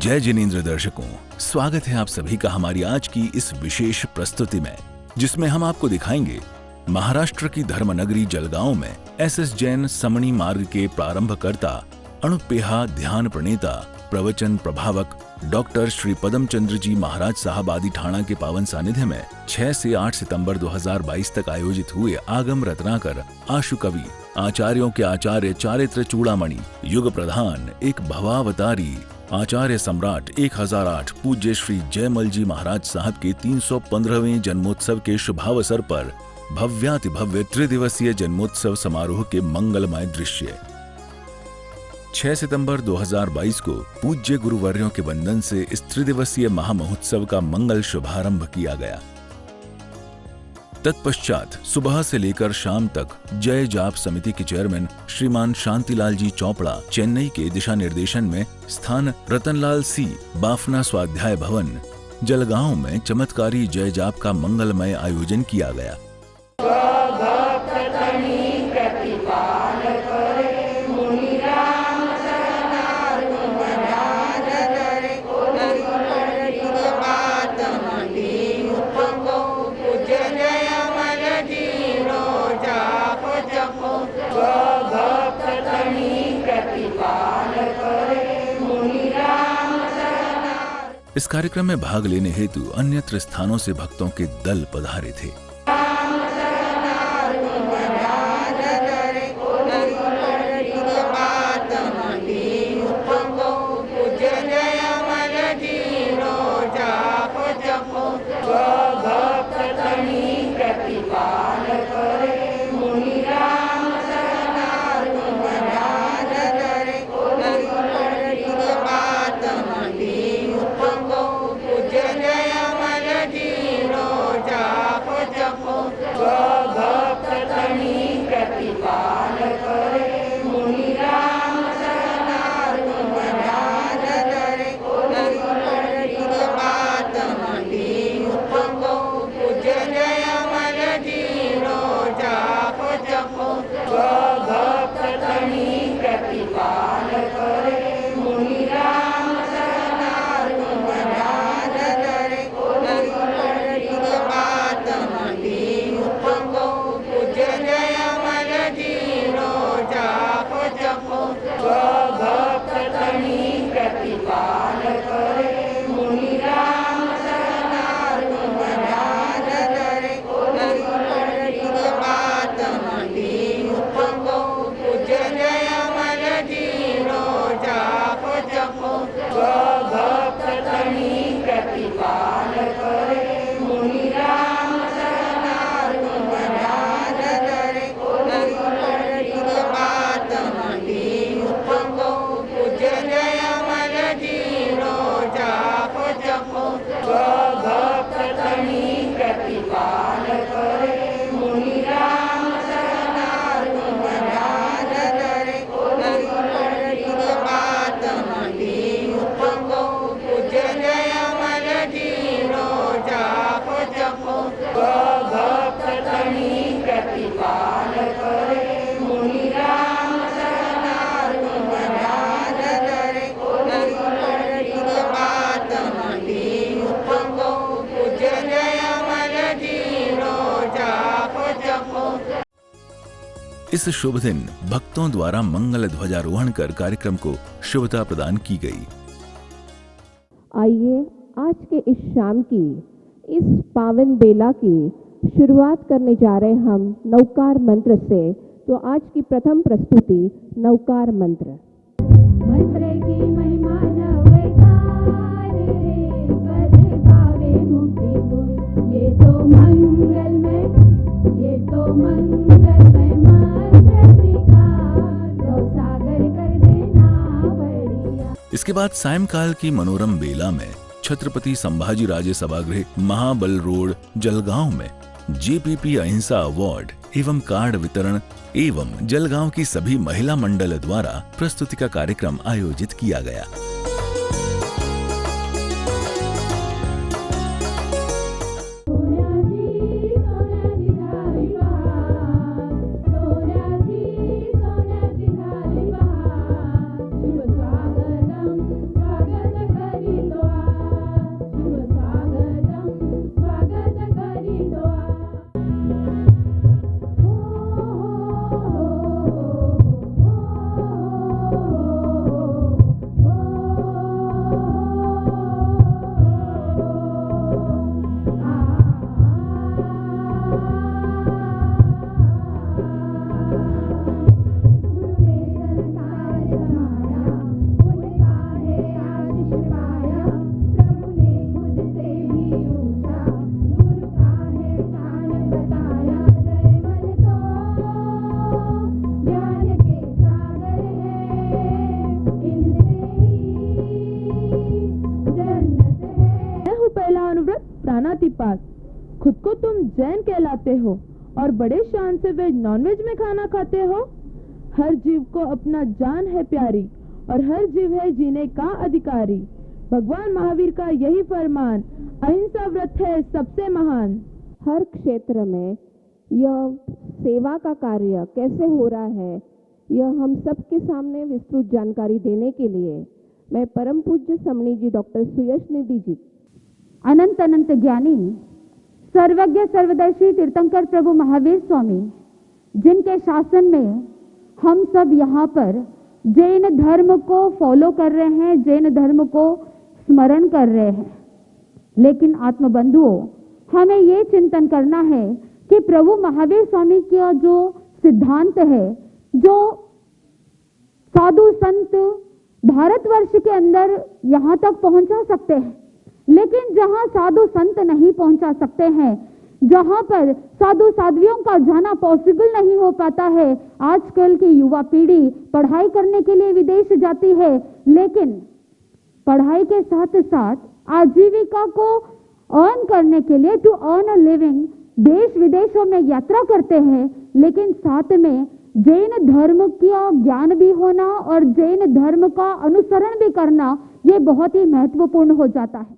जय जिनेंद्र दर्शकों, स्वागत है आप सभी का हमारी आज की इस विशेष प्रस्तुति में, जिसमें हम आपको दिखाएंगे महाराष्ट्र की धर्मनगरी जलगांव में एस जैन समणी मार्ग के प्रारंभकर्ता, अणुपेहा ध्यान प्रणेता, प्रवचन प्रभावक डॉक्टर श्री पदमचंद्र जी महाराज साहब आदि ठाणा के पावन सानिध्य में 6 से 8 सितंबर 2022 तक आयोजित हुए आगम रत्नाकर, आशु कवि, आचार्यों के आचार्य चारित्र चूड़ामणि, युग प्रधान, एक भवावतारी, आचार्य सम्राट 1008 पूज्य श्री जयमल जी महाराज साहब के 315वें जन्मोत्सव के शुभावसर पर भव्याति भव्य त्रिदिवसीय जन्मोत्सव समारोह के मंगलमय दृश्य। 6 सितंबर 2022 को पूज्य गुरुवर्यों के वंदन से इस त्रिदिवसीय महामहोत्सव का मंगल शुभारंभ किया गया। तत्पश्चात सुबह से लेकर शाम तक जय जाप समिति के चेयरमैन श्रीमान शांतिलाल जी चौपड़ा चेन्नई के दिशा निर्देशन में स्थान रतनलाल सी, बाफना स्वाध्याय भवन, जलगांव में चमत्कारी जय जाप का मंगलमय आयोजन किया गया। इस कार्यक्रम में भाग लेने हेतु अन्यत्र स्थानों से भक्तों के दल पधारे थे। इस शुभ दिन भक्तों द्वारा मंगल ध्वजारोहण कर कार्यक्रम को शुभता प्रदान की गई। आइए आज के इस शाम की इस पावन बेला की शुरुआत करने जा रहे हम नौकार मंत्र से। तो आज की प्रथम प्रस्तुति नौकार मंत्र। मंत्र की महिमा नवकार रे, बड़े भावे मुक्ति गुण, ये तो मंगलमय, ये तो मंगलमय मंत्र स्वीकार, तो सागर कर देना बढ़िया। इसके बाद सायंकाल की मनोरम बेला में छत्रपति संभाजी राजे सभागृह, महाबल रोड, जलगांव में जेपीपी अहिंसा अवार्ड एवं कार्ड वितरण एवं जलगांव की सभी महिला मंडल द्वारा प्रस्तुति का कार्यक्रम आयोजित किया गया। तुम जैन कहलाते हो और बड़े शान से वेज नॉनवेज में खाना खाते हो। हर जीव को अपना जान है प्यारी और हर जीव है जीने का अधिकारी। भगवान महावीर का यही फरमान, अहिंसा व्रत है सबसे महान। हर क्षेत्र में यह सेवा का कार्य कैसे हो रहा है, यह हम सबके सामने विस्तृत जानकारी देने के लिए मैं परम पूज्य समणी जी डॉक्टर सुयश निधि जी, अनंत अनंत ज्ञानी सर्वज्ञ सर्वदर्शी तीर्थंकर प्रभु महावीर स्वामी, जिनके शासन में हम सब यहाँ पर जैन धर्म को फॉलो कर रहे हैं, जैन धर्म को स्मरण कर रहे हैं। लेकिन आत्मबंधुओं, हमें ये चिंतन करना है कि प्रभु महावीर स्वामी का जो सिद्धांत है, जो साधु संत भारतवर्ष के अंदर यहाँ तक पहुँचा सकते हैं, लेकिन जहाँ साधु संत नहीं पहुँचा सकते हैं, जहाँ पर साधु साध्वियों का जाना पॉसिबल नहीं हो पाता है, आजकल की युवा पीढ़ी पढ़ाई करने के लिए विदेश जाती है, लेकिन पढ़ाई के साथ साथ आजीविका को अर्न करने के लिए, टू अर्न अ लिविंग, देश विदेशों में यात्रा करते हैं। लेकिन साथ में जैन धर्म का ज्ञान भी होना और जैन धर्म का अनुसरण भी करना, ये बहुत ही महत्वपूर्ण हो जाता है।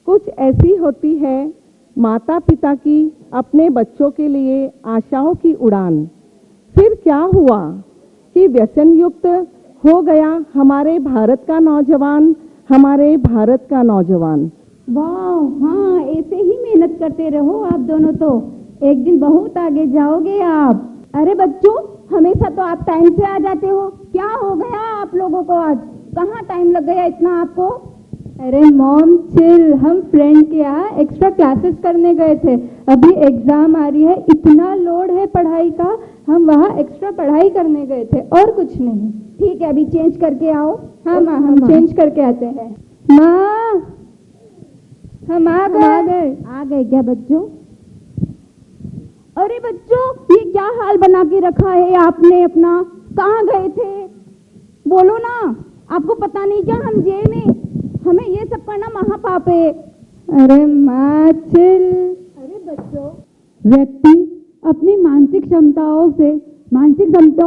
कुछ ऐसी होती है माता पिता की अपने बच्चों के लिए आशाओं की उड़ान। फिर क्या हुआ कि व्यसन युक्त हो गया हमारे भारत का नौजवान, हमारे भारत का नौजवान। वाह, हाँ, ऐसे ही मेहनत करते रहो आप दोनों, तो एक दिन बहुत आगे जाओगे आप। अरे बच्चों, हमेशा तो आप टाइम से आ जाते हो, क्या हो गया आप लोगों को आज? कहाँ टाइम लग गया इतना आपको? अरे मॉम चिल, हम फ्रेंड के यहाँ एक्स्ट्रा क्लासेस करने गए थे। अभी एग्जाम आ रही है, इतना लोड है पढ़ाई का, हम वहाँ एक्स्ट्रा पढ़ाई करने गए थे और कुछ नहीं। ठीक है, अभी चेंज करके आओ। हाँ माँ, हम चेंज करके आते हैं। माँ, हम आ गए। आ गए क्या बच्चों? अरे बच्चों, ये क्या हाल बना के रखा है आपने अपना? कहाँ गए थे? बोलो ना, आपको पता नहीं क्या हम जेल में, हमें ये सब करना महापाप है। अरे माँ चिल। अरे बच्चों, व्यक्ति अपनी मानसिक क्षमताओं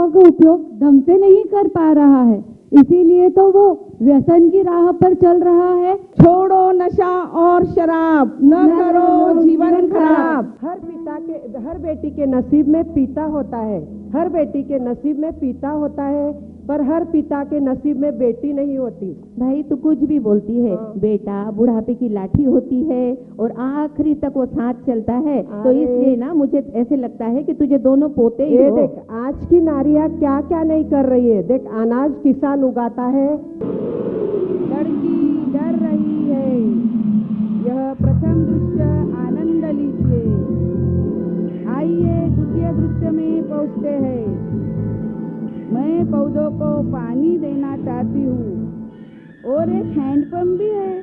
का उपयोग ढंग से नहीं कर पा रहा है, इसीलिए तो वो व्यसन की राह पर चल रहा है। छोड़ो नशा और शराब, न करो जीवन खराब। हर बेटी के नसीब में पिता होता है, हर बेटी के नसीब में पिता होता है, पर हर पिता के नसीब में बेटी नहीं होती। भाई तू कुछ भी बोलती है। बेटा बुढ़ापे की लाठी होती है और आखिरी तक वो साथ चलता है, तो इसलिए ना मुझे ऐसे लगता है कि तुझे दोनों पोते ही हो। देख आज की नारियां क्या क्या नहीं कर रही है। देख अनाज किसान उगाता है, लड़की डर रही है। यह प्रथम दृश्य आनंद लीजिए। आइए द्वितीय दृश्य में पहुँचते हैं। मैं पौधों को पानी देना चाहती हूँ और एक हैंडपंप भी है,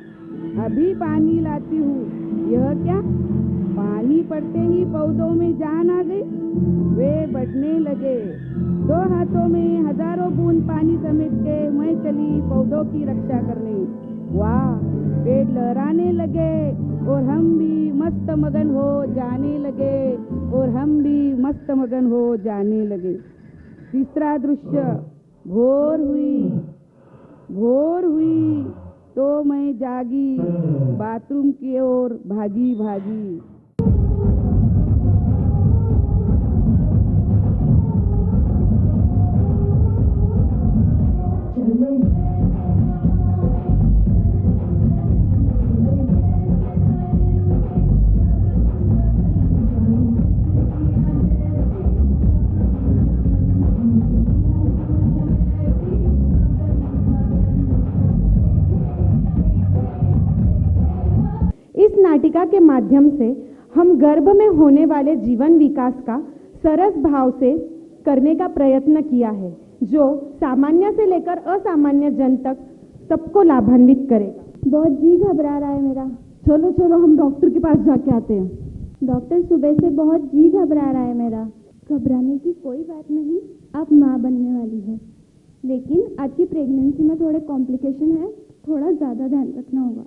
अभी पानी लाती हूँ। यह क्या, पानी पड़ते ही पौधों में जान आ गई, वे बढ़ने लगे। 2 हाथों में हजारों बूंद पानी समेट के मैं चली पौधों की रक्षा करने। वाह, पेड़ लहराने लगे और हम भी मस्त मगन हो जाने लगे, और हम भी मस्त मगन हो जाने लगे। तीसरा दृश्य, भोर हुई तो मैं जागी, बाथरूम की ओर भागी। बालिका के माध्यम से हम गर्भ में होने वाले जीवन विकास का सरस भाव से करने का प्रयत्न किया है, जो सामान्य से लेकर असामान्य जन तक सबको लाभान्वित करेगा। बहुत जी घबरा रहा है मेरा। चलो चलो हम डॉक्टर के पास जाके आते हैं। डॉक्टर सुबह से बहुत जी घबरा रहा है मेरा। घबराने की कोई बात नहीं, आप माँ बनने वाली है, लेकिन आपकी प्रेगनेंसी में थोड़े कॉम्प्लिकेशन है, थोड़ा ज़्यादा ध्यान रखना होगा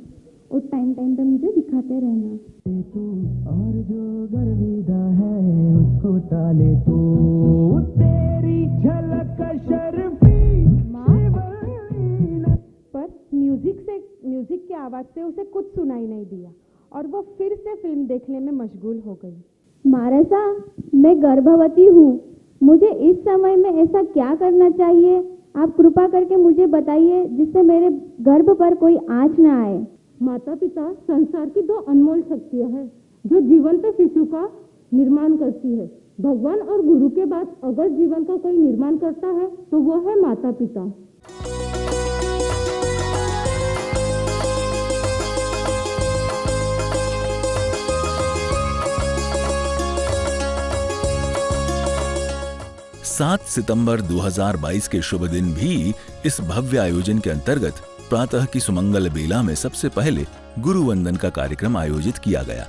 और टाइम टाइम पे मुझे दिखाते रहना। तू और जो गर्विदा है उसको टाले तू, तेरी झलक शर्फी पर म्यूजिक की आवाज से उसे कुछ सुनाई नहीं दिया और वो फिर से फिल्म देखने में मशगूल हो गई। मारसा, मैं गर्भवती हूँ, मुझे इस समय में ऐसा क्या करना चाहिए? आप कृपा करके मुझे बताइए जिससे मेरे गर्भ पर कोई आँच न आए। माता पिता संसार की 2 अनमोल शक्तियाँ हैं जो जीवंत शिशु का निर्माण करती है। भगवान और गुरु के बाद अगर जीवन का कोई निर्माण करता है तो वो है माता पिता। सात सितंबर 2022 के शुभ दिन भी इस भव्य आयोजन के अंतर्गत प्रातः की सुमंगल बेला में सबसे पहले गुरु वंदन का कार्यक्रम आयोजित किया गया।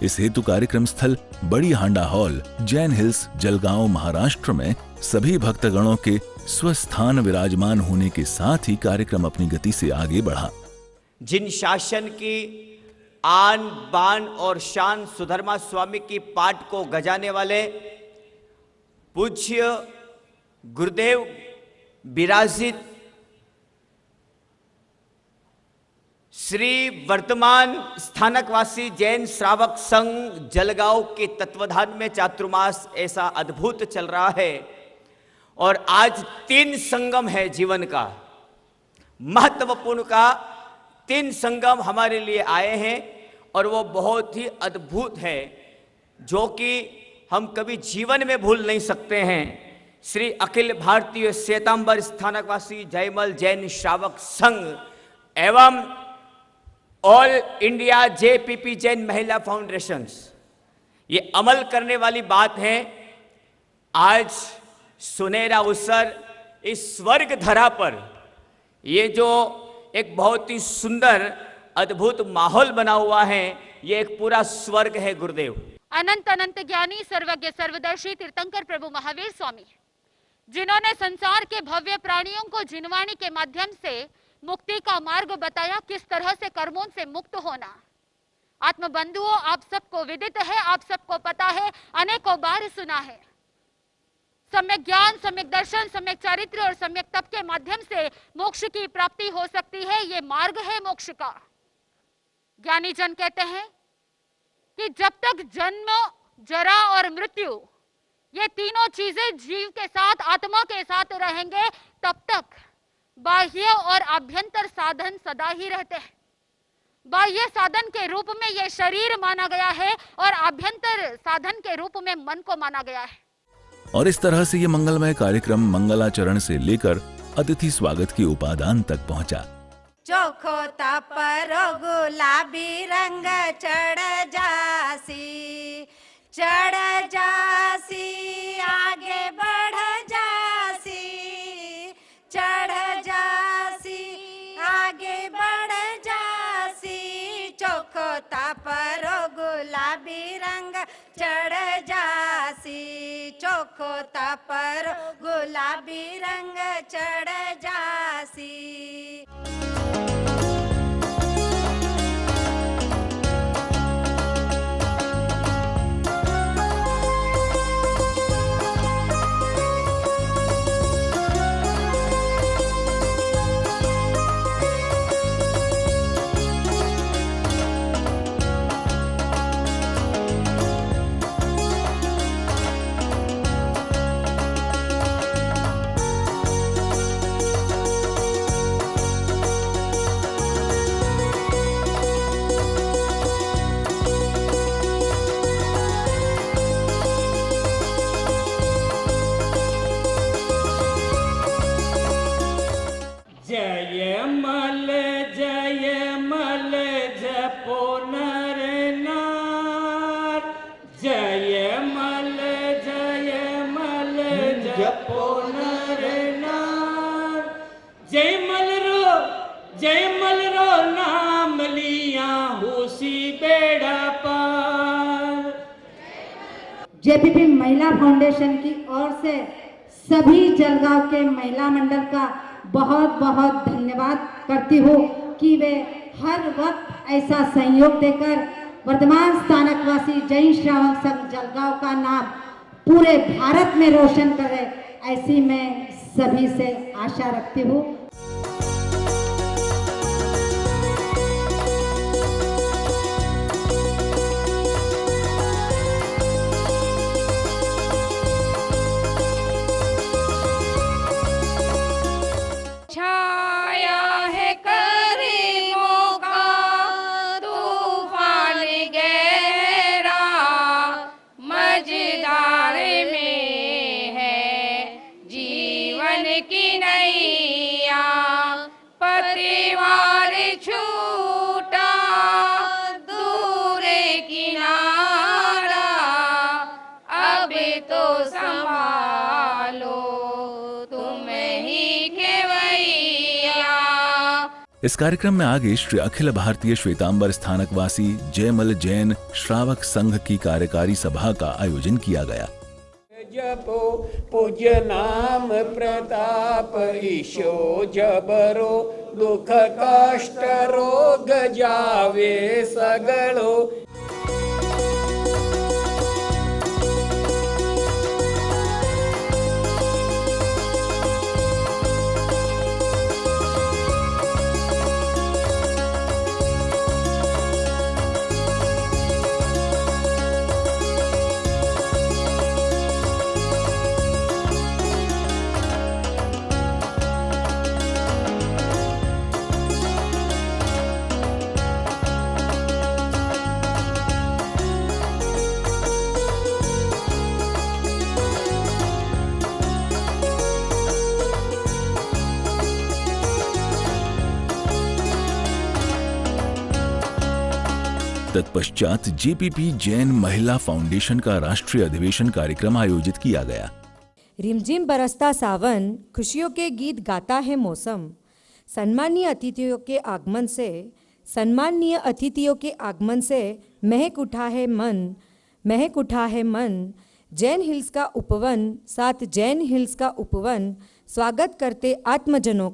इस हेतु कार्यक्रम स्थल बड़ी हांडा हॉल, जैन हिल्स, जलगांव, महाराष्ट्र में सभी भक्तगणों के स्वस्थान विराजमान होने के साथ ही कार्यक्रम अपनी गति से आगे बढ़ा। जिन शासन की आन बान और शान सुधर्मा स्वामी की पाठ को गजाने वाले पूज्य गुरुदेव विराजित श्री वर्तमान स्थानकवासी जैन श्रावक संघ जलगांव के तत्वाधान में चातुर्मास ऐसा अद्भुत चल रहा है और आज 3 संगम है जीवन का, महत्वपूर्ण का 3 संगम हमारे लिए आए हैं और वो बहुत ही अद्भुत है जो कि हम कभी जीवन में भूल नहीं सकते हैं। श्री अखिल भारतीय श्वेतांबर स्थानकवासी जयमल जैन श्रावक संघ एवं ऑल इंडिया JPP जैन महिला फाउंडेशंस ये अमल करने वाली बात है। आज सुनहरा अवसर इस स्वर्ग धरा पर ये जो एक बहुत ही सुंदर अद्भुत माहौल बना हुआ है, ये एक पूरा स्वर्ग है। गुरुदेव अनंत अनंत ज्ञानी सर्वज्ञ सर्वदर्शी तीर्थंकर प्रभु महावीर स्वामी, जिन्होंने संसार के भव्य प्राणियों को जिनवाणी के माध्यम से मुक्ति का मार्ग बताया, किस तरह से कर्मों से मुक्त होना। आत्मबंधुओं, आप सबको विदित है, आप सबको पता है, अनेकों बार सुना है। सम्यक ज्ञान, सम्यक दर्शन, सम्यक चारित्र और सम्यक तप के माध्यम से मोक्ष की प्राप्ति हो सकती है। ये मार्ग है मोक्ष का। ज्ञानी जन कहते हैं कि जब तक जन्म, जरा और मृत्यु ये तीनों चीजें जीव के साथ, आत्मा के साथ रहेंगे, तब तक बाह्य और आभ्यंतर साधन सदा ही रहते हैं। बाह्य साधन के रूप में यह शरीर माना गया है और आभ्यंतर साधन के रूप में मन को माना गया है। और इस तरह से ये मंगलमय कार्यक्रम मंगलाचरण से लेकर अतिथि स्वागत के उपादान तक पहुंचा। चोखो तापरो गुलाबी रंग चढ़ जासी, चढ़ जासी, आगे बढ़ जासी, चढ़ जासी, आगे बढ़ जासी। चोखो तापरो गुलाबी रंग चढ़ जासी, चोखो तापरो गुलाबी रंग चढ़ जासी। जपो नर नार। जय मलरो नाम लिया होसी बेड़ा पार। जेपीपी महिला फाउंडेशन की ओर से सभी जलगांव के महिला मंडल का बहुत बहुत धन्यवाद करती हूँ कि वे हर वक्त ऐसा सहयोग देकर वर्तमान स्थानकवासी जैन श्रावक संघ जलगांव का नाम पूरे भारत में रोशन करे, ऐसी मैं सभी से आशा रखती हूँ। छाया है करीमों का तूफान गहरा, मझधार में है जीवन की नैया, पतवार छूटा दूर किनारा, अब तो संभालो तुम ही केवैया। इस कार्यक्रम में आगे श्री अखिल भारतीय श्वेतांबर स्थानकवासी जयमल जैन श्रावक संघ की कार्यकारी सभा का आयोजन किया गया। जपो पूज्य नाम प्रताप ईशो जबरो, दुख कष्ट रोग जावे सगळो। तत्पश्चात जेपीपी जैन महिला फाउंडेशन का राष्ट्रीय अधिवेशन कार्यक्रम आयोजित किया गया। रिमझिम बरसता सावन, खुशियों के गीत गाता है मौसम। सम्मानीय अतिथियों के आगमन से महक उठा है मन। जैन हिल्स का उपवन, साथ जैन हिल्स का उपवन स्वागत करते आत्मजनों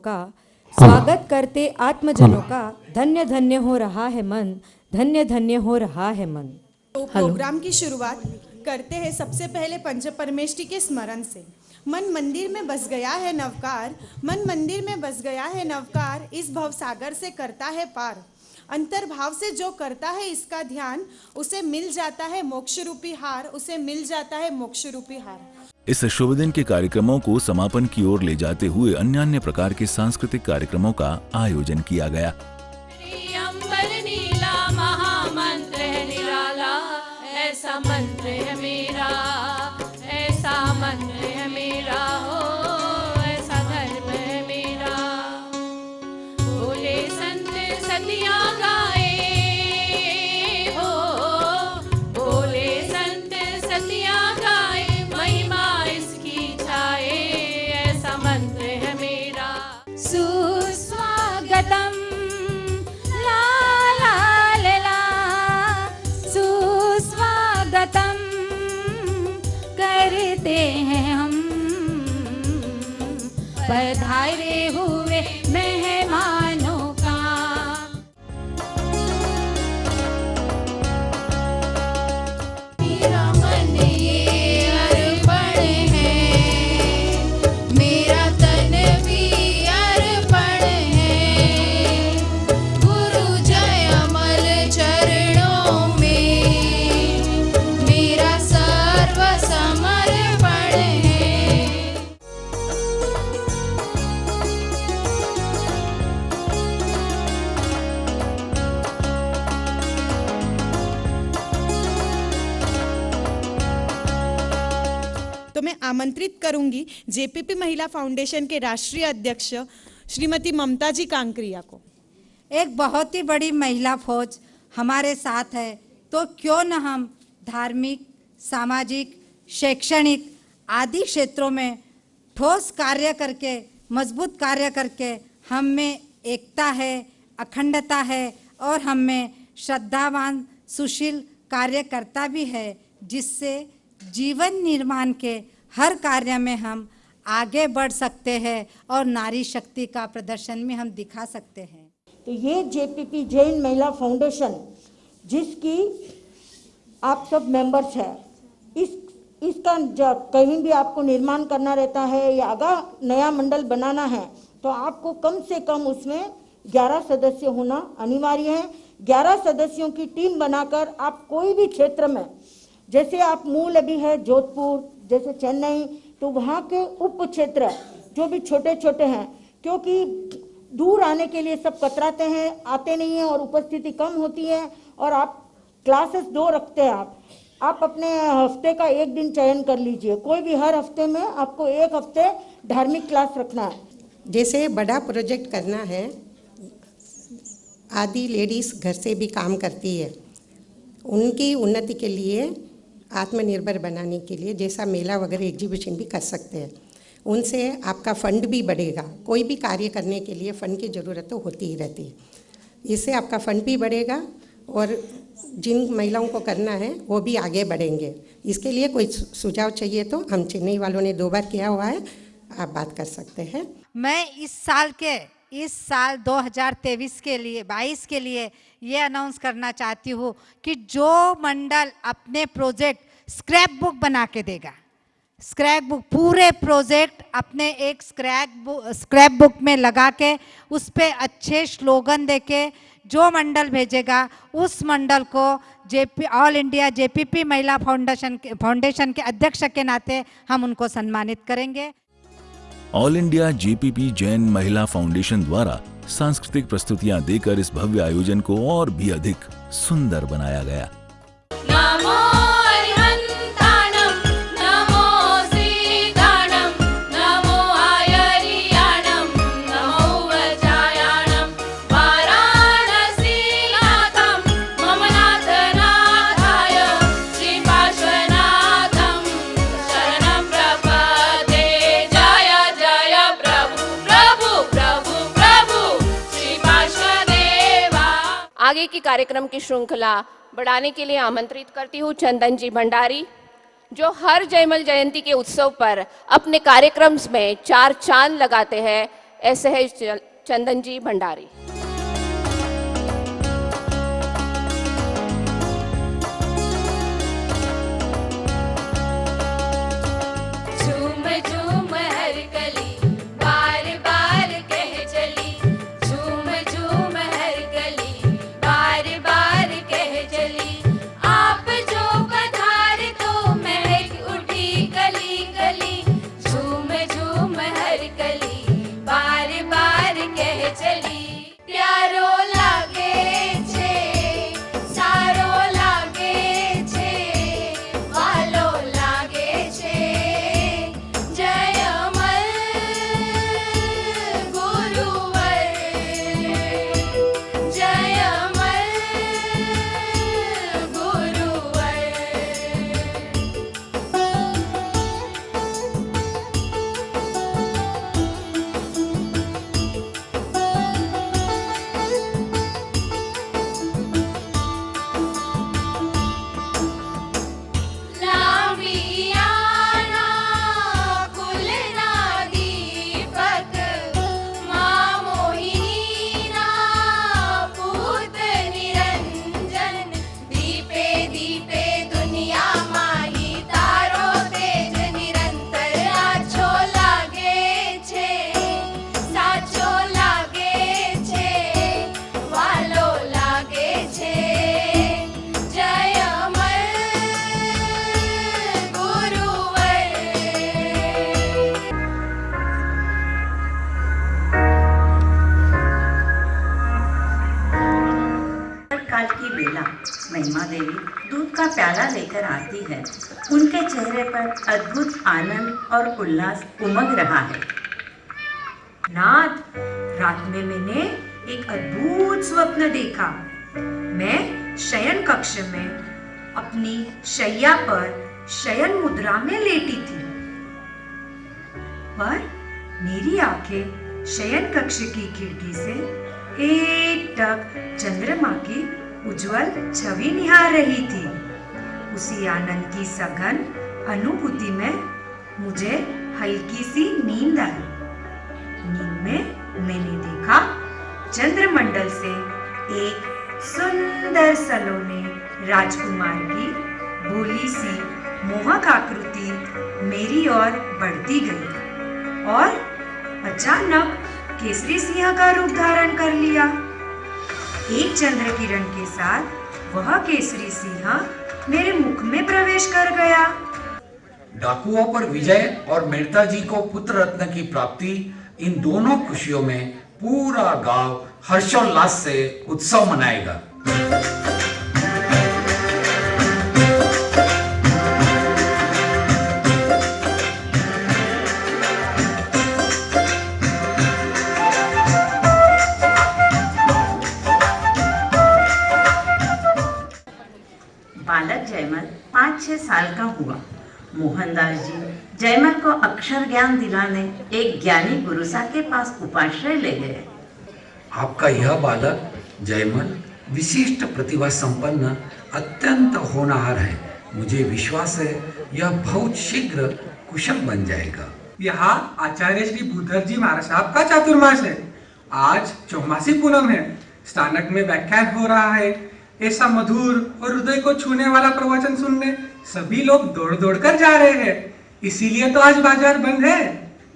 का धन्य धन्य हो रहा है मन, धन्य धन्य हो रहा है मन। तो प्रोग्राम की शुरुआत करते हैं सबसे पहले पंच परमेष्टि के स्मरण से। मन मंदिर में बस गया है नवकार, मन मंदिर में बस गया है नवकार, इस भव सागर से करता है पार। अंतर्भाव से जो करता है इसका ध्यान, उसे मिल जाता है मोक्ष रूपी हार, उसे मिल जाता है मोक्ष रूपी हार। इस शुभ दिन के कार्यक्रमों को समापन की ओर ले जाते हुए अन्य प्रकार के सांस्कृतिक कार्यक्रमों का आयोजन किया गया। महामंत्र है निराला, ऐसा मंत्र है मेरा, ऐसा मंत्र है मेरा हो, ऐसा धर्म है मेरा। बोले संत सतिया गाए हो, बोले संत सतिया गाए, महिमा इसकी छाए, ऐसा मंत्र है मेरा। सुस्वागतम करते हैं हम, पधारे हुए मेहमानों का। मेरा मन ये अर्पण है, मेरा तन भी अर्पण है, गुरु जय अमल चरणों में मेरा सर्व समर्पण है। तो मैं आमंत्रित करूंगी जेपीपी महिला फाउंडेशन के राष्ट्रीय अध्यक्ष श्रीमती ममता जी कांकरिया को। एक बहुत ही बड़ी महिला फौज हमारे साथ है, तो क्यों न हम धार्मिक, सामाजिक, शैक्षणिक आदि क्षेत्रों में ठोस कार्य करके, मजबूत कार्य करके हम में एकता है, अखंडता है और हम में श्रद्धावान सुशील कार्यकर्ता भी है, जिससे जीवन निर्माण के हर कार्य में हम आगे बढ़ सकते हैं और नारी शक्ति का प्रदर्शन में हम दिखा सकते हैं। तो ये जेपीपी जैन महिला फाउंडेशन जिसकी आप सब मेंबर्स हैं, इसका जब कहीं भी आपको निर्माण करना रहता है या अगर नया मंडल बनाना है तो आपको कम से कम उसमें 11 सदस्य होना अनिवार्य है। 11 सदस्यों की टीम बनाकर आप कोई भी क्षेत्र में, जैसे आप मूल अभी है जोधपुर, जैसे चेन्नई, तो वहाँ के उप क्षेत्र जो भी छोटे छोटे हैं, क्योंकि दूर आने के लिए सब कतराते हैं, आते नहीं हैं और उपस्थिति कम होती है और आप क्लासेस 2 रखते हैं। आप अपने हफ्ते का एक दिन चयन कर लीजिए, कोई भी हर हफ्ते में आपको एक हफ्ते धार्मिक क्लास रखना है। जैसे बड़ा प्रोजेक्ट करना है, आदि लेडीज़ घर से भी काम करती है, उनकी उन्नति के लिए, आत्मनिर्भर बनाने के लिए जैसा मेला वगैरह एग्जीबिशन भी कर सकते हैं। उनसे आपका फंड भी बढ़ेगा। कोई भी कार्य करने के लिए फ़ंड की ज़रूरत तो होती ही रहती है। इससे आपका फंड भी बढ़ेगा और जिन महिलाओं को करना है वो भी आगे बढ़ेंगे। इसके लिए कोई सुझाव चाहिए तो हम चेन्नई वालों ने 2 बार किया हुआ है, आप बात कर सकते हैं। मैं इस साल 2023 के लिए 22 के लिए ये अनाउंस करना चाहती हूँ कि जो मंडल अपने प्रोजेक्ट स्क्रैप बुक बना के देगा, स्क्रैप बुक पूरे प्रोजेक्ट अपने एक स्क्रैप बुक में लगा के उस पे अच्छे स्लोगन देके जो मंडल भेजेगा उस मंडल को ऑल इंडिया जेपीपी महिला फाउंडेशन के अध्यक्ष के नाते हम उनको सम्मानित करेंगे। ऑल इंडिया जेपीपी जैन महिला फाउंडेशन द्वारा सांस्कृतिक प्रस्तुतियां देकर इस भव्य आयोजन को और भी अधिक सुंदर बनाया गया। आगे की कार्यक्रम की श्रृंखला बढ़ाने के लिए आमंत्रित करती हूँ चंदन जी भंडारी, जो हर जयमल जयंती के उत्सव पर अपने कार्यक्रम में 4 चांद लगाते हैं। ऐसे है चंदन जी भंडारी। महिमा देवी दूध का प्याला लेकर आती है। उनके चेहरे पर अद्भुत आनंद और उल्लास उमग रहा है। नाथ, रात में मैंने एक अद्भुत स्वप्न देखा। मैं शयन कक्ष में अपनी शैया पर शयन मुद्रा में लेटी थी। पर मेरी आंखें शयन कक्ष की खिड़की से एकटक चंद्रमा की उज्जवल छवि निहार रही थी। उसी आनंद की सघन अनुभूति में मुझे हल्की सी नींद आई। नींद में मैंने देखा चंद्रमंडल से एक सुंदर सलोने राजकुमार की भोली सी मोहक आकृति मेरी ओर बढ़ती गई और अचानक केसरी सिंह का रूप धारण कर लिया। एक चंद्र किरण के साथ वह केसरी सिंह मेरे मुख में प्रवेश कर गया। डाकुओं पर विजय और मेहता जी को पुत्र रत्न की प्राप्ति, इन दोनों खुशियों में पूरा गांव हर्षोल्लास से उत्सव मनाएगा। बालक जयमल 5-6 साल का हुआ। मोहनदास जी जयमल को अक्षर ज्ञान दिलाने एक ज्ञानी गुरुसा के पास उपाश्रय ले गए। आपका यह बालक जयमल विशिष्ट प्रतिभा संपन्न अत्यंत होनहार है। मुझे विश्वास है यह बहुत शीघ्र कुशल बन जाएगा। यहाँ आचार्य श्री भूधर जी महाराज साहब का चातुर्मास है। आज चौमासी पूनम है। स्थानक में व्याख्यान हो रहा है। ऐसा मधुर और हृदय को छूने वाला प्रवचन सुनने सभी लोग दौड़ दौड़ कर जा रहे हैं। इसीलिए तो आज बाजार बंद है।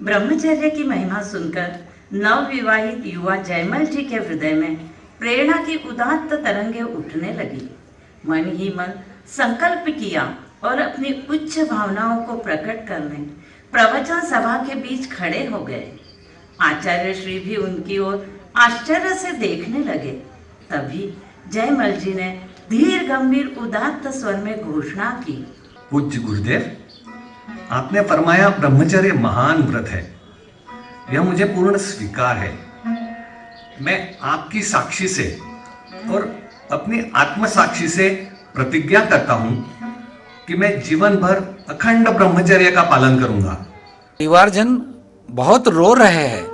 ब्रह्मचर्य की महिमा सुनकर नवविवाहित युवा जयमल जी के हृदय में प्रेरणा की उदात्त तरंगे उठने लगी। मन ही मन संकल्प किया और अपनी उच्च भावनाओं को प्रकट करने प्रवचन सभा के बीच खड़े हो गए। आचार्य श्री भी उनकी ओर आश्चर्य से देखने लगे। तभी जयमल जी ने धीर गंभीर उदात्त स्वर में घोषणा की। पूज्य गुरुदेव, आपने फरमाया ब्रह्मचर्य महान व्रत है। यह मुझे पूर्ण स्वीकार है। मैं आपकी साक्षी से और अपनी आत्म साक्षी से प्रतिज्ञा करता हूं कि मैं जीवन भर अखंड ब्रह्मचर्य का पालन करूंगा। परिवारजन बहुत रो रहे हैं।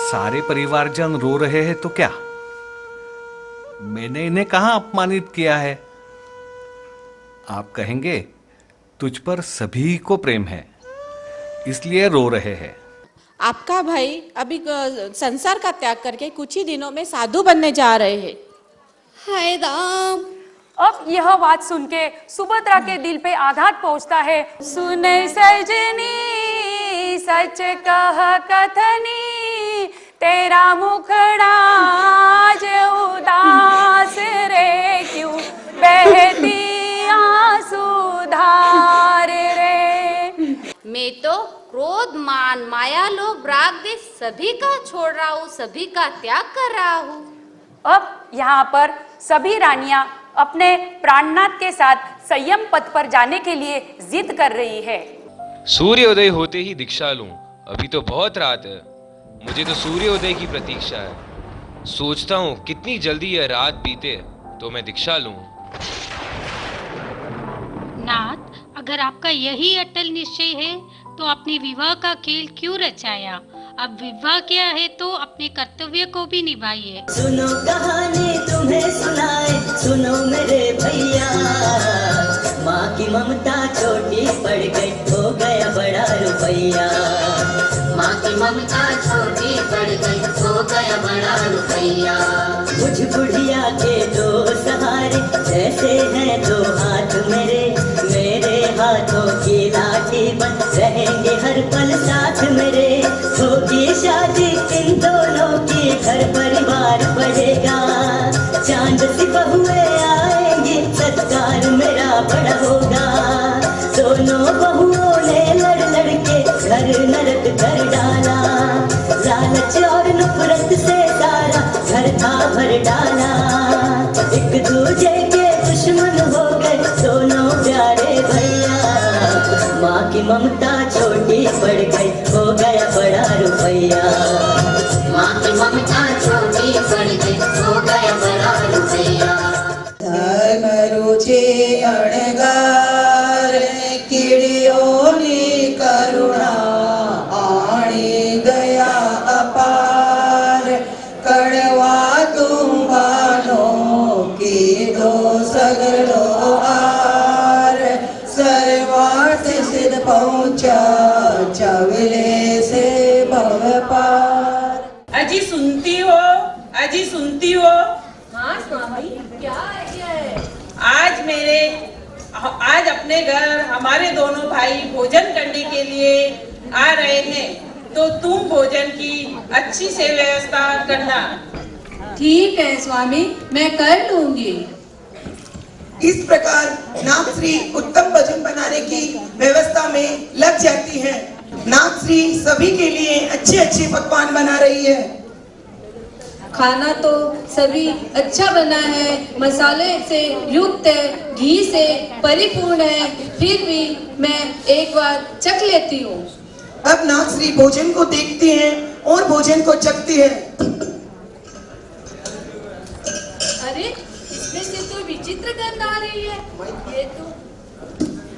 सारे परिवारजन रो रहे हैं तो क्या? मैंने इन्हें कहां अपमानित किया है? आप कहेंगे तुझ पर सभी को प्रेम है इसलिए रो रहे हैं। आपका भाई अभी संसार का त्याग करके कुछ ही दिनों में साधु बनने जा रहे हैं। हाय राम। अब यह बात सुन के सुभद्रा के दिल पे आघात पहुंचता है। सुने सजनी सच कह कथनी, तेरा मुखड़ा आज उदास रे, क्यों बहती आंसू धार रे। मैं तो क्रोध मान माया लोभ राग देश सभी का छोड़ रहा हूँ, सभी का त्याग कर रहा हूँ। अब यहाँ पर सभी रानियां अपने प्राणनाथ के साथ संयम पथ पर जाने के लिए जिद कर रही है। सूर्योदय होते ही दीक्षा लूं, अभी तो बहुत रात है। मुझे तो सूर्योदय की प्रतीक्षा है। सोचता हूँ कितनी जल्दी यह रात बीते तो मैं दीक्षा लूं। नाथ, अगर आपका यही अटल निश्चय है तो अपने विवाह का खेल क्यों रचाया? अब विवाह क्या है तो अपने कर्तव्य को भी निभाइए। सुनो कहानी तुम्हें सुनाए, सुनो मेरे भैया। माँ की ममता छोटी पड़ गई, हो गया बड़ा रुपैया। माँ की ममता छोटी पड़ गई, हो गया बड़ा रुपैया। मुझ बुढ़िया के दो सहारे, जैसे हैं दो हाथ मेरे, मेरे हाथों की लाठी बन रहेंगे हर पल साथ मेरे। होगी शादी इन दोनों की, घर परिवार बढ़ेगा। चांद सी बहुएं आएंगी, सत्कार मेरा बड़ा होगा। दोनों बहुओं ने लड़ लड़ के घर नरक कर डाला। लालच और नफरत से सारा घर था भर डाला। एक दूजे के दुश्मन हो गए दोनों प्यारे भैया। माँ की ममता छोटी पड़ गई, हो गया बड़ा रुपैया। माँ की ममता छोटी पड़ गई, हो गया बड़ा रुपैया। धर्म रुचि अणगार, कीड़ियों नी करुणा। तवले से भव पार। अजी सुनती हो, अजी सुनती हो? हाँ स्वामी, क्या आइडिया है? आज अपने घर हमारे दोनों भाई भोजन करने के लिए आ रहे हैं, तो तुम भोजन की अच्छी से व्यवस्था करना। ठीक है स्वामी, मैं कर लूंगी। इस प्रकार नागश्री उत्तम भोजन बनाने की व्यवस्था में लग जाती है। नागश्री सभी के लिए अच्छे अच्छे पकवान बना रही है। खाना तो सभी अच्छा बना है, मसाले से युक्त है, घी से परिपूर्ण है, फिर भी मैं एक बार चख लेती हूँ। अब नागश्री भोजन को देखती है और भोजन को चखती है। अरे इसमें से तो विचित्र गंध आ रही है।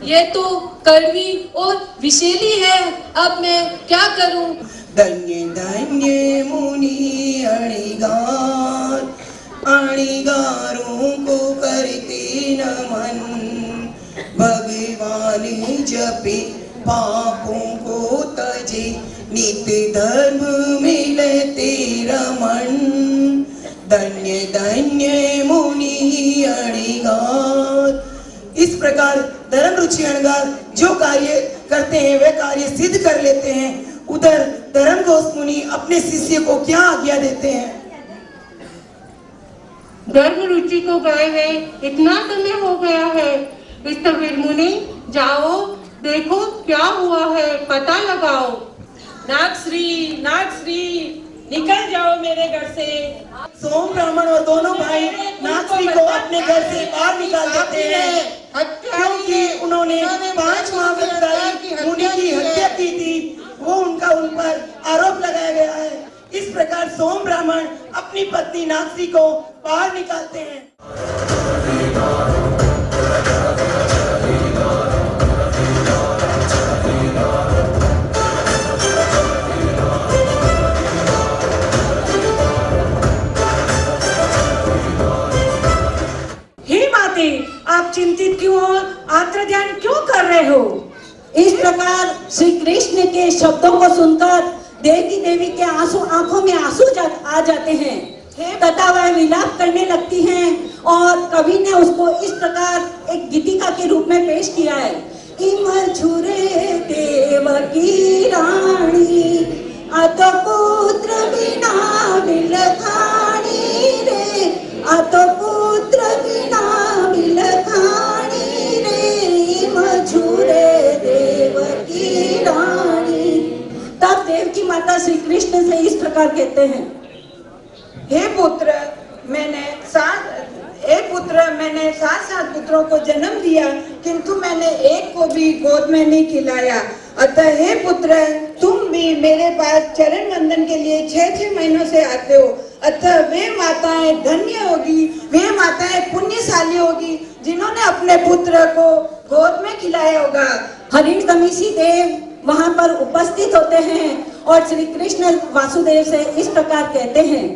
ये तो कड़वी और विषैली है। अब मैं क्या करूं? धन्य धन्य मुनि अणिगार, अणिगारों को करते नमन, भगवान जपे पापों को तजे, नित्य धर्म मिलते रमन। धन्य धन्य मुनि अणिगार। इस प्रकार धर्म रुचि अणगार जो कार्य करते हैं वे कार्य सिद्ध कर लेते हैं। उधर धर्म घोष मुनि अपने शिष्य को क्या आज्ञा देते हैं? धर्म रुचि को गए हैं, इतना समय हो गया है। विस्तवीर मुनि जाओ, देखो क्या हुआ है, पता लगाओ। नागश्री, नागश्री, निकल जाओ मेरे घर से। सोम ब्राह्मण और दोनों भाई नागश्री को अपने घर से बाहर निकाल देते हैं, क्योंकि उन्होंने 5 महाव्रतधारी मुनि की हत्या की थी। वो उन पर आरोप लगाया गया है। इस प्रकार सोम ब्राह्मण अपनी पत्नी नागश्री को बाहर निकालते हैं। हे माते, आप चिंतित क्यों हो? आत्म ध्यान क्यों कर रहे हो? इस प्रकार श्री कृष्ण के शब्दों को सुनकर देवी देवी के आंखों में आंसू आ जाते हैं तथा वह विलाप करने लगती हैं। और कवि ने उसको इस प्रकार एक गीतिका के रूप में पेश किया है। इमझुरे देवकी रानी, अत पुत्र बिना बिलखानी रे, अत पुत्र बिना बिलखानी रे, इमझुरे देवकी रानी। तब देवकी माता श्री कृष्ण से इस प्रकार कहते हैं, हे पुत्र, मैंने सात पुत्रों को जन्म दिया, किंतु मैंने एक को भी गोद में नहीं खिलाया। अतः हे पुत्र, तुम भी मेरे पास चरण वंदन के लिए 6-6 महीनों से आते हो। अतः वे माताएं धन्य होगी, वे माताएं पुण्यशाली होगी जिन्होंने अपने पुत्र को गोद में खिलाया होगा। हरिणकमिषी देव वहां पर उपस्थित होते हैं और श्री कृष्ण वासुदेव से इस प्रकार कहते हैं,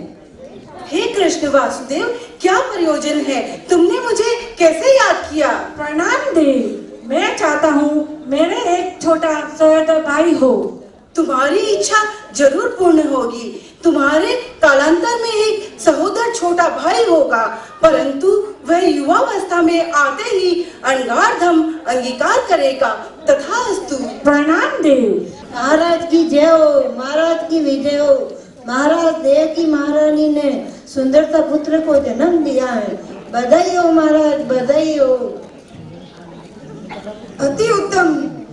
हे कृष्ण वासुदेव, क्या प्रयोजन है? तुमने मुझे कैसे याद किया? प्रणाम देव, मैं चाहता हूँ मेरे एक छोटा सहोदर भाई हो। तुम्हारी इच्छा जरूर पूर्ण होगी। तुम्हारे कालांतर में एक सहोदर छोटा भाई होगा, परंतु वह युवावस्था में आते ही अणगारधम अंगीकार करेगा। तथास्तु। प्रणाम देव। महाराज की जय हो, महाराज की विजय हो। महाराज देव की महारानी ने सुंदरता पुत्र को जन्म दिया है। बधाई हो महाराज, बधाई हो। अति उत्तम।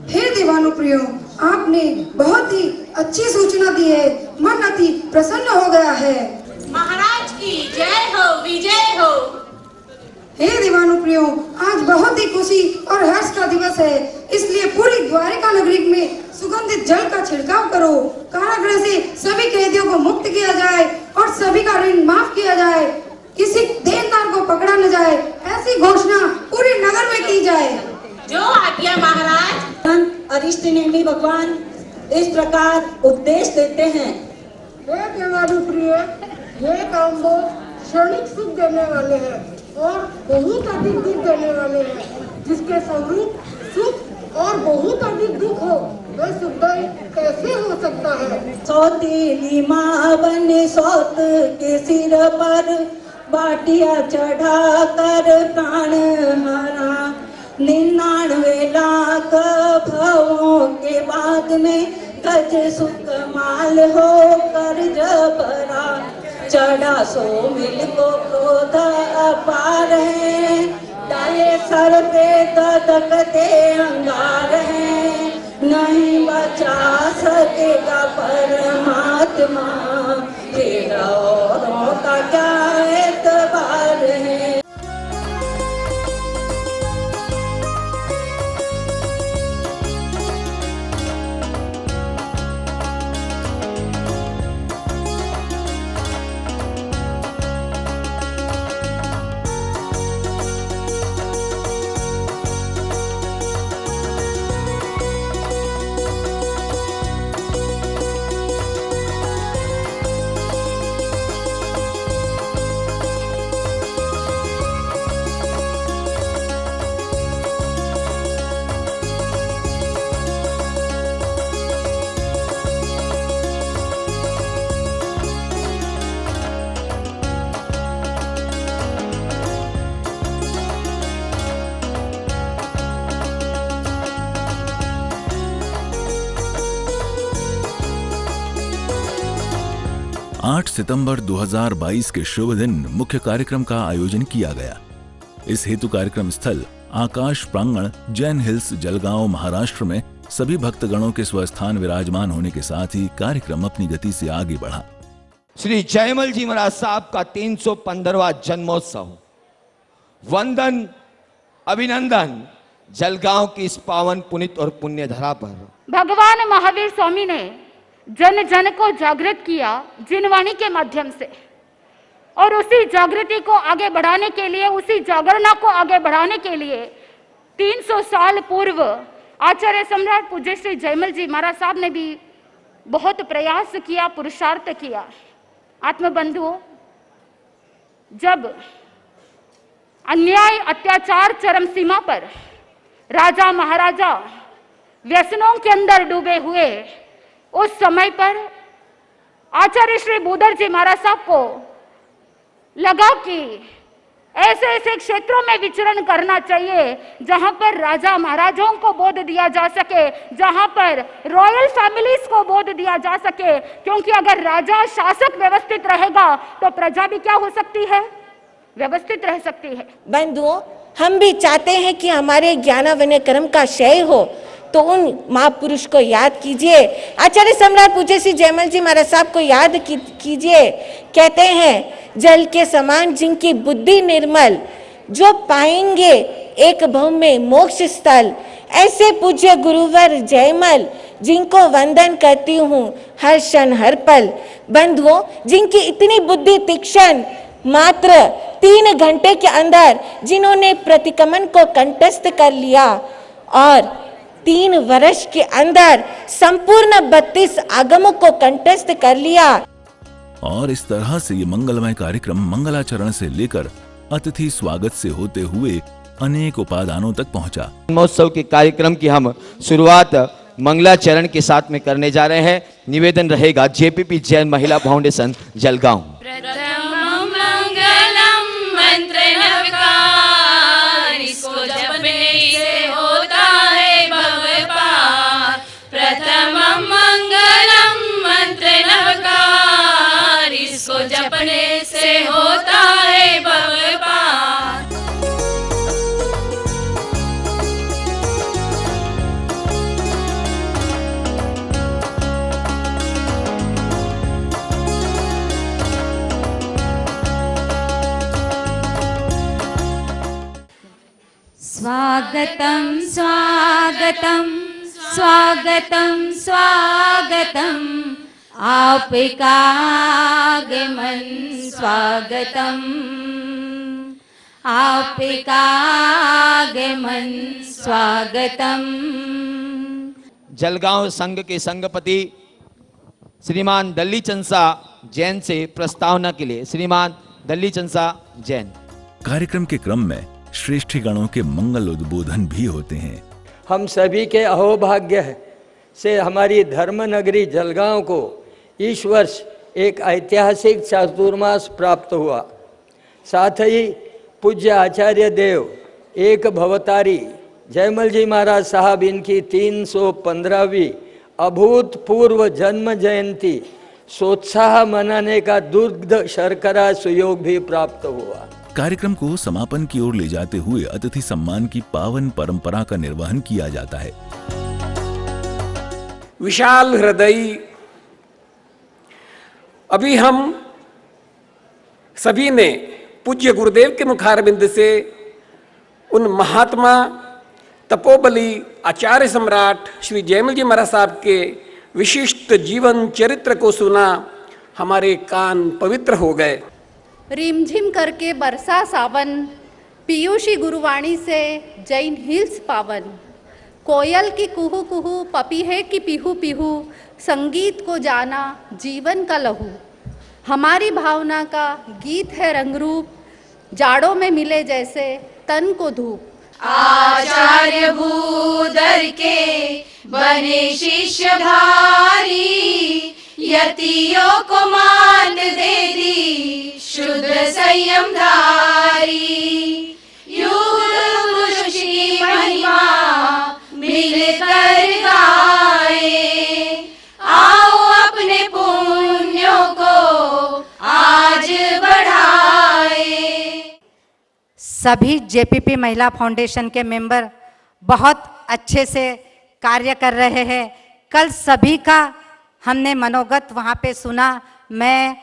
हे देवानुप्रियो, आपने बहुत ही अच्छी सूचना दी है। मन अति प्रसन्न हो गया है। महाराज की जय हो, विजय हो। हे देवानुप्रियो, आज बहुत ही खुशी और हर्ष का दिवस है, इसलिए पूरी द्वारिका नगरी में सुगंधित जल का छिड़काव करो। कारागृह से सभी कैदियों को मुक्त किया जाए और सभी का ऋण माफ किया जाए। किसी देनदार को पकड़ा न जाए, ऐसी घोषणा पूरे नगर में की जाए। जो आज्ञा महाराज। अरिष्ट नेमी भगवान इस प्रकार उपदेश देते हैं, हे देवानुप्रिय, हे काम्बो क्षणिक सुख देने वाले हैं और बहुत अधिक दुख देने वाले हैं, जिसके स्वरूप सुख और बहुत अधिक दुख हो, वह सुखदाई कैसे हो सकता है? सौतीली माँ बने सौत के सिर पर बाटिया चढ़ा कर प्राण हरा। 99 लाख भवों के बाद में गज सुख माल हो कर जबरा। चढ़ा 100 मील को क्रोध अपार है, डाले सर पे ददकते अंगार है। नहीं बचा सकेगा परमात्मा, तेरा औरों का क्या एतबार है। 8 सितंबर 2022 के शुभ दिन मुख्य कार्यक्रम का आयोजन किया गया। इस हेतु कार्यक्रम स्थल आकाश प्रांगण जैन हिल्स जलगांव महाराष्ट्र में सभी भक्तगणों के स्वस्थान विराजमान होने के साथ ही कार्यक्रम अपनी गति से आगे बढ़ा। श्री जयमल जी महाराज साहब का 315वां जन्मोत्सव, वंदन अभिनंदन जलगांव की इस पावन पुनित और पुण्य धरा पर भगवान महावीर स्वामी ने जन जन को जागृत किया जिनवाणी के माध्यम से, और उसी जागृति को आगे बढ़ाने के लिए, उसी जागरणा को आगे बढ़ाने के लिए 300 साल पूर्व आचार्य सम्राट पूज्य श्री जयमल जी महाराज साहब ने भी बहुत प्रयास किया, पुरुषार्थ किया। आत्मबंधुओं, जब अन्याय अत्याचार चरम सीमा पर राजा महाराजा व्यसनों के अंदर डूबे हुए, उस समय पर आचार्य श्री बूदर जी महाराज साहब को लगा कि ऐसे ऐसे क्षेत्रों में विचरण करना चाहिए जहां पर राजा महाराजाओं को बोध दिया जा सके, जहां पर रॉयल फैमिलीज को बोध दिया जा सके, क्योंकि अगर राजा शासक व्यवस्थित रहेगा तो प्रजा भी क्या हो सकती है, व्यवस्थित रह सकती है। बंधुओं, हम भी चाहते हैं कि हमारे ज्ञानावनय कर्म का क्षय हो, तो उन महापुरुष को याद कीजिए। आचार्य सम्राट पूज्य श्री जयमल जी महाराज साहब को याद कीजिए। कहते हैं जल के समान जिनकी बुद्धि निर्मल, जो पाएंगे एक भव में मोक्ष स्थल। ऐसे पूज्य गुरुवर जयमल जिनको वंदन करती हूँ हर क्षण हर पल। बंधुओं, जिनकी इतनी बुद्धि तीक्ष्ण, मात्र 3 घंटे के अंदर जिन्होंने प्रतिक्रमण को कंठस्थ कर लिया और 3 वर्ष के अंदर संपूर्ण 32 आगमों को कंठस्थ कर लिया। और इस तरह से ये मंगलमय कार्यक्रम मंगलाचरण से लेकर अतिथि स्वागत से होते हुए अनेक उपादानों तक पहुंचा। जन्मोत्सव के कार्यक्रम की हम शुरुआत मंगलाचरण के साथ में करने जा रहे हैं। निवेदन रहेगा जेपीपी जैन महिला फाउंडेशन जलगांव। जपने से होता है भव पार। स्वागतम स्वागतम स्वागतम स्वागतम आपका आगमन स्वागतम, आपका आगमन स्वागतम। जलगांव संघ के संघपति श्रीमान दल्ली चंसा जैन से प्रस्तावना के लिए श्रीमान दल्ली चंसा जैन। कार्यक्रम के क्रम में श्रेष्ठी गणों के मंगल उद्बोधन भी होते हैं। हम सभी के अहोभाग्य से हमारी धर्म नगरी जलगांव को इस वर्ष एक ऐतिहासिक चातुर्मास प्राप्त हुआ। साथ ही पूज्य आचार्य देव एक भवतारी जयमल जी महाराज साहब इनकी 315वीं अभूतपूर्व जन्म जयंती सोत्साह मनाने का दुग्ध शर्करा सुयोग भी प्राप्त हुआ। कार्यक्रम को समापन की ओर ले जाते हुए अतिथि सम्मान की पावन परंपरा का निर्वहन किया जाता है। विशाल हृदयी, अभी हम सभी ने पूज्य गुरुदेव के मुखारबिंद से उन महात्मा तपोबली आचार्य सम्राट श्री जयमल जी महाराज साहब के विशिष्ट जीवन चरित्र को सुना, हमारे कान पवित्र हो गए। रिमझिम करके बरसा सावन, पीयूषी गुरुवाणी से जैन हिल्स पावन, कोयल की कुहू कुहू, पपीहे की पीहू पीहू, संगीत को जाना जीवन का लहू, हमारी भावना का गीत है रंगरूप, जाड़ों में मिले जैसे तन को धूप। आचार्य भूधर के बने शिष्यधारी, यतियों को मान दे दी शुद्ध संयम धारी। युग पुरुष की महिमा मिलकर गाए, आओ अपने पुण्यों को आज बढ़ाए। सभी जेपीपी महिला फाउंडेशन के मेंबर बहुत अच्छे से कार्य कर रहे हैं। कल सभी का हमने मनोगत वहाँ पे सुना। मैं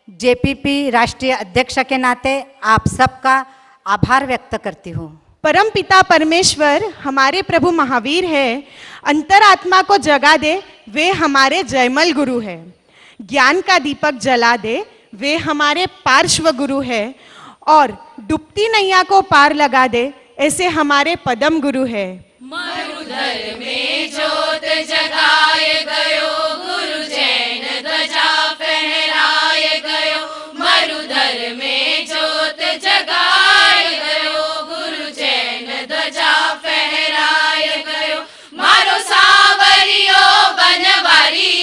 जेपीपी राष्ट्रीय अध्यक्ष के नाते आप सबका आभार व्यक्त करती हूँ। परम पिता परमेश्वर हमारे प्रभु महावीर है, अंतरात्मा को जगा दे वे हमारे जयमल गुरु है, ज्ञान का दीपक जला दे वे हमारे पार्श्व गुरु है, और डूबती नैया को पार लगा दे ऐसे हमारे पदम गुरु है। मरुधर में जोत जगाए गयो, गुरु जैन ध्वजा फहराए गयो। मरुधर में जोत जगाए गयो, गुरु जैन ध्वजा फहराए गयो। मारो सावरियो बनवारी,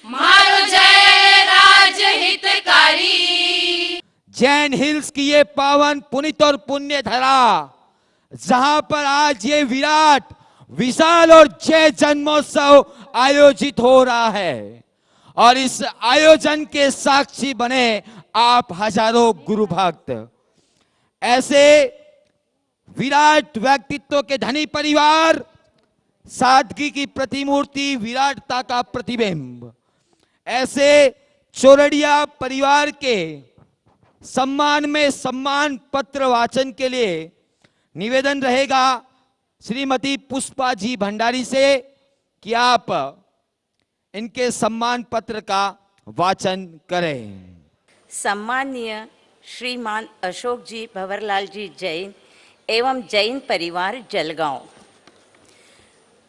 मारो जय राज हितकारी। जैन हिल्स की ये पावन पुनित और पुण्य धरा, जहां पर आज ये विराट विशाल और जय जन्मोत्सव आयोजित हो रहा है, और इस आयोजन के साक्षी बने आप हजारों गुरु भक्त। ऐसे विराट व्यक्तित्व के धनी परिवार, सादगी की प्रतिमूर्ति, विराटता का प्रतिबिंब, ऐसे चोरड़िया परिवार के सम्मान में सम्मान पत्र वाचन के लिए निवेदन रहेगा श्रीमती पुष्पा जी भंडारी से कि आप इनके सम्मान पत्र का वाचन करें। सम्माननीय श्रीमान अशोक जी भंवरलाल जी जैन एवं जैन परिवार जलगांव,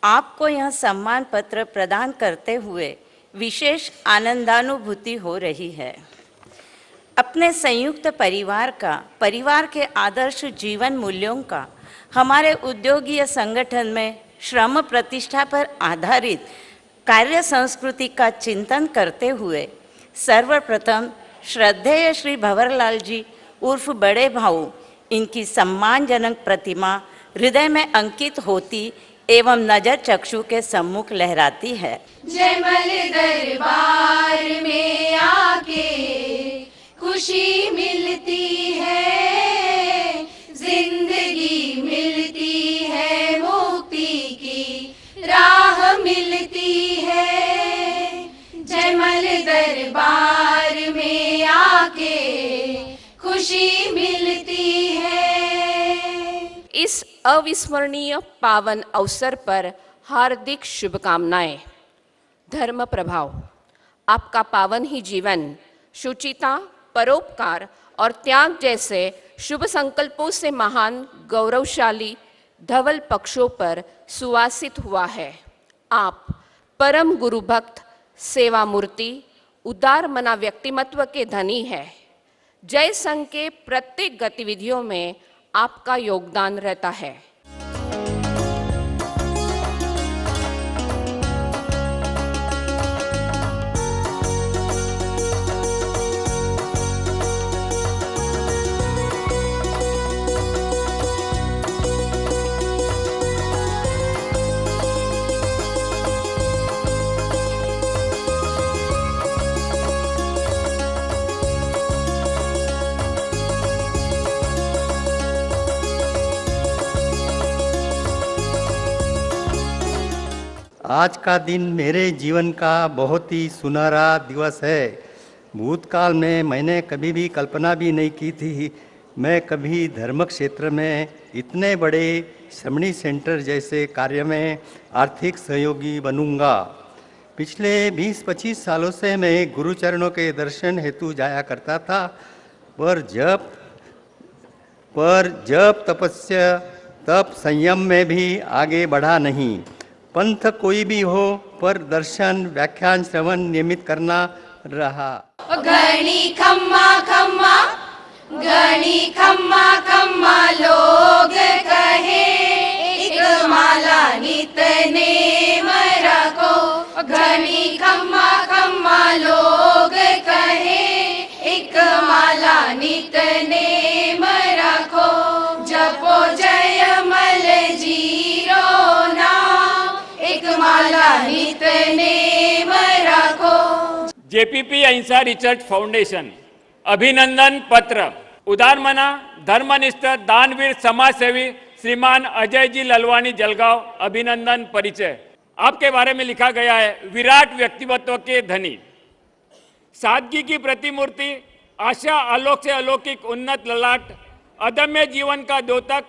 आपको यह सम्मान पत्र प्रदान करते हुए विशेष आनंदानुभूति हो रही है। अपने संयुक्त परिवार का, परिवार के आदर्श जीवन मूल्यों का, हमारे उद्योगीय संगठन में श्रम प्रतिष्ठा पर आधारित कार्य संस्कृति का चिंतन करते हुए सर्वप्रथम श्रद्धेय श्री भंवरलाल जी उर्फ बड़े भाऊ, इनकी सम्मानजनक प्रतिमा हृदय में अंकित होती एवं नजर चक्षु के सम्मुख लहराती है। जयमल दरबार में आके खुशी मिलती है, जिंदगी मिलती है, मुक्ति की राह मिलती है। जयमल दरबार में आके खुशी मिलती है। इस अविस्मरणीय पावन अवसर पर हार्दिक शुभकामनाएं। धर्म प्रभाव, आपका पावन ही जीवन शुचिता, परोपकार और त्याग जैसे शुभ संकल्पों से महान गौरवशाली धवल पक्षों पर सुवासित हुआ है। आप परम गुरु भक्त, सेवा मूर्ति, उदार मना व्यक्तिमत्व के धनी है। जय संघ के प्रत्येक गतिविधियों में आपका योगदान रहता है। आज का दिन मेरे जीवन का बहुत ही सुनहरा दिवस है। भूतकाल में मैंने कभी भी कल्पना भी नहीं की थी मैं कभी धर्म क्षेत्र में इतने बड़े श्रमणी सेंटर जैसे कार्य में आर्थिक सहयोगी बनूंगा। पिछले 20-25 सालों से मैं गुरुचरणों के दर्शन हेतु जाया करता था, पर जब तपस्या तप संयम में भी आगे बढ़ा नहीं। पंथ कोई भी हो पर दर्शन व्याख्यान श्रवण नियमित करना रहा। गणी खम्मा खम्मा गणी खम्मा खम्मा लोग कहे एक माला नित नेम रखो। गणी खम्मा खम्मा लोग कहे एक माला नित नेम रखो। जपो जयमल जीरो नाम एक माला नित नेम रखो। जेपीपी अहिंसा रिसर्च फाउंडेशन अभिनंदन पत्र। उदारमना धर्मनिष्ठ दानवीर समाजसेवी श्रीमान अजय जी ललवानी जलगांव अभिनंदन परिचय। आपके बारे में लिखा गया है, विराट व्यक्तित्व के धनी, सादगी की प्रतिमूर्ति, आशा आलोक से अलौकिक उन्नत ललाट, अदम्य जीवन का द्योतक,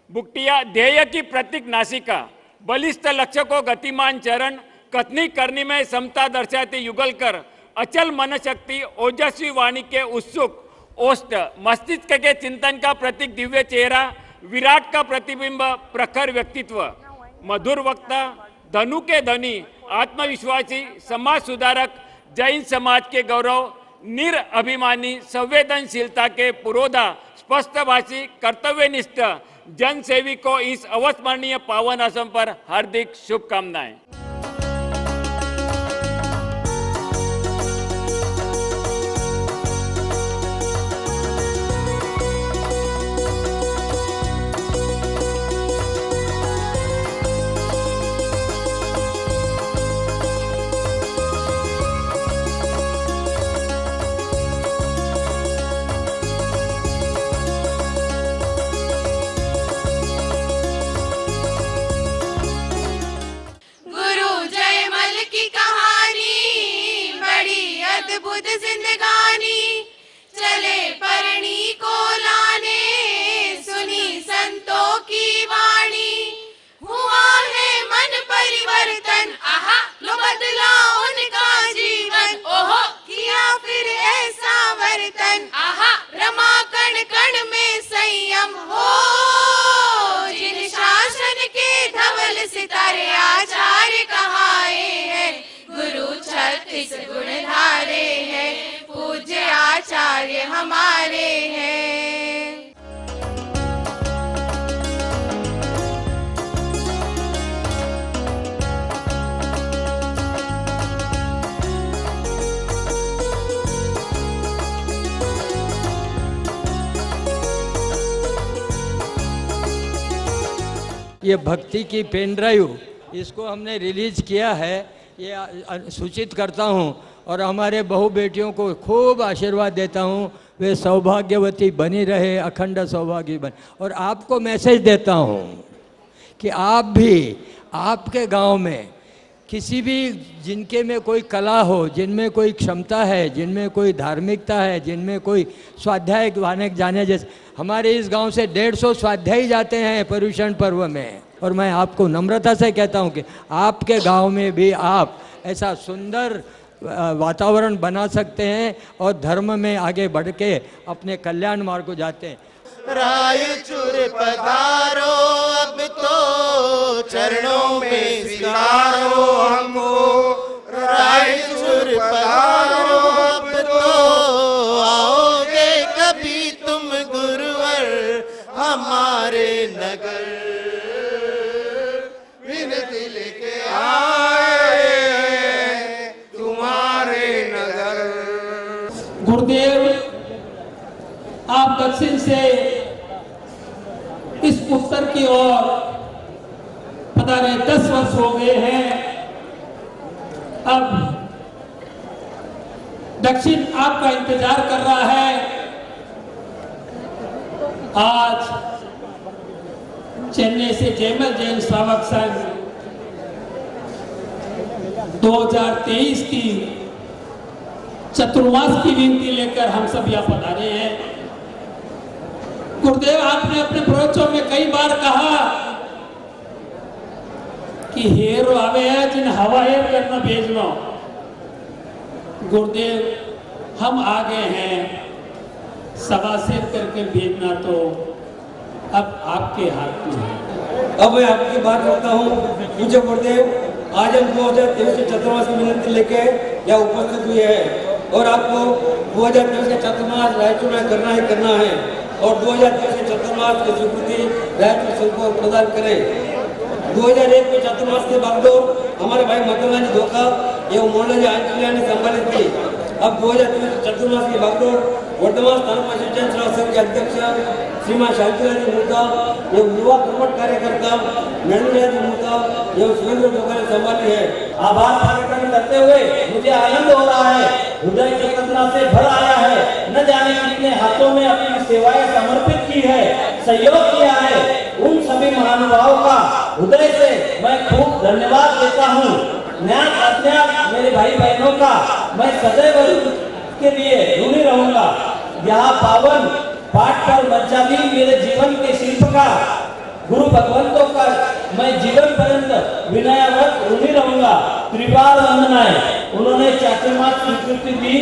बुकटिया ध्येय की प्रतीक नासिका, बलिष्ठ लक्ष्य को गतिमान चरण, कथनी करनी में समता दर्शाती युगलकर, अचल मन शक्ति, ओजस्वी वाणी के उत्सुक ओष्ठ, मस्तिष्क के चिंतन का प्रतीक दिव्य चेहरा, विराट का प्रतिबिंब प्रखर व्यक्तित्व, मधुर वक्ता, धनु के धनी, आत्मविश्वासी, समाज सुधारक, जैन समाज के गौरव, निरअभिमानी, संवेदनशीलता के पुरोधा, स्पष्टभाषी, कर्तव्यनिष्ठ जनसेवी को इस अविस्मरणीय पावन अवसर पर हार्दिक शुभकामनाएं। अद्भुत जिंदगानी चले परणी को लाने, सुनी संतों की वाणी, हुआ है मन परिवर्तन, आहा लो बदला उनका जीवन, ओहो किया फिर ऐसा वर्तन, आहा रमा कण कण में संयम हो, जिन शासन के धवल सितारे आचार्य कहाए हैं, गुरु 36 गुण धारे हैं, पूज्य आचार्य हमारे हैं। ये भक्ति की पेन ड्राइव इसको हमने रिलीज किया है, ये सूचित करता हूँ और हमारे बहू बेटियों को खूब आशीर्वाद देता हूँ, वे सौभाग्यवती बनी रहे, अखंड सौभाग्य बन। और आपको मैसेज देता हूँ कि आप भी आपके गांव में किसी भी जिनके में कोई कला हो, जिनमें कोई क्षमता है, जिनमें कोई धार्मिकता है, जिनमें कोई स्वाध्याय जाने जैसे, हमारे इस गांव से 150 स्वाध्यायी जाते हैं पर्युषण पर्व में। और मैं आपको नम्रता से कहता हूं कि आपके गांव में भी आप ऐसा सुंदर वातावरण बना सकते हैं और धर्म में आगे बढ़ के अपने कल्याण मार्ग को जाते हैं। रायचूर पधारो अब तो चरणों में स्वीकारो हमको, रायचूर पधारो अब तो आओगे कभी तुम गुरुवर हमारे नगर, विनती लेके आए तुम्हारे नगर। गुरुदेव आप दक्षिण से इस उत्तर की ओर पधारे 10 वर्ष हो गए हैं। अब दक्षिण आपका इंतजार कर रहा है। आज चेन्नई से जयमल जैन श्रावक संघ 2023 की चतुर्मास की विनती लेकर हम सब यहाँ पधारे हैं। गुरुदेव, आपने अपने प्रवचनों में कई बार कहा कि हेर आवे है जिन हवा हेर करना भेजना। गुरुदेव, हम आ गए हैं, सवा शेर करके भेजना तो अब आपके हाथ में है। अब मैं आपकी बात करता हूँ। पूज्य गुरुदेव, आज हम 2023 के चतुर्मास की विनती लेके यहाँ उपस्थित हुए हैं और आपको 2023 के चतुर्मास रायचूर में करना है और 2023 के चतुर्मास की स्वीकृति रायचूर संघ को प्रदान करें। 2001 में चतुर्मास के बागडोर हमारे भाई मदनलाल जी धोखा एवं मोहनलाल जी आंचलिया ने संभालित की। अब 2023 चतुर्मास की बागडोर वर्तमान तालुका शिक्षण सेवा संघ के अध्यक्ष श्रीमान शांतिलाल जी मुर्दा एवं युवा कर्मठ कार्यकर्ता नंदलाल जी मुर्दा एवं सुरेंद्र धोखा ने संभाली है। आभार प्रकट करते हुए मुझे आनंद हो रहा है, हृदय चेतना से भर आया है। न जाने कितने हाथों में अपनी सेवाएं समर्पित की है, सहयोग किया है। उन सभी महानुभावों का हृदय से मैं खूब धन्यवाद देता हूँ। ज्ञान अज्ञान मेरे भाई बहनों का मैं सदैव के लिए ऋणी रहूंगा। यहाँ पावन पाठ पर मंचाधीन मेरे जीवन के शिल्पकार गुरु भगवंतों का मैं जीवन पर्यंत विनयवत ऋणी रहूंगा। त्रिवार वंदनाएं उन्होंने चातुर्मास स्वीकृति दी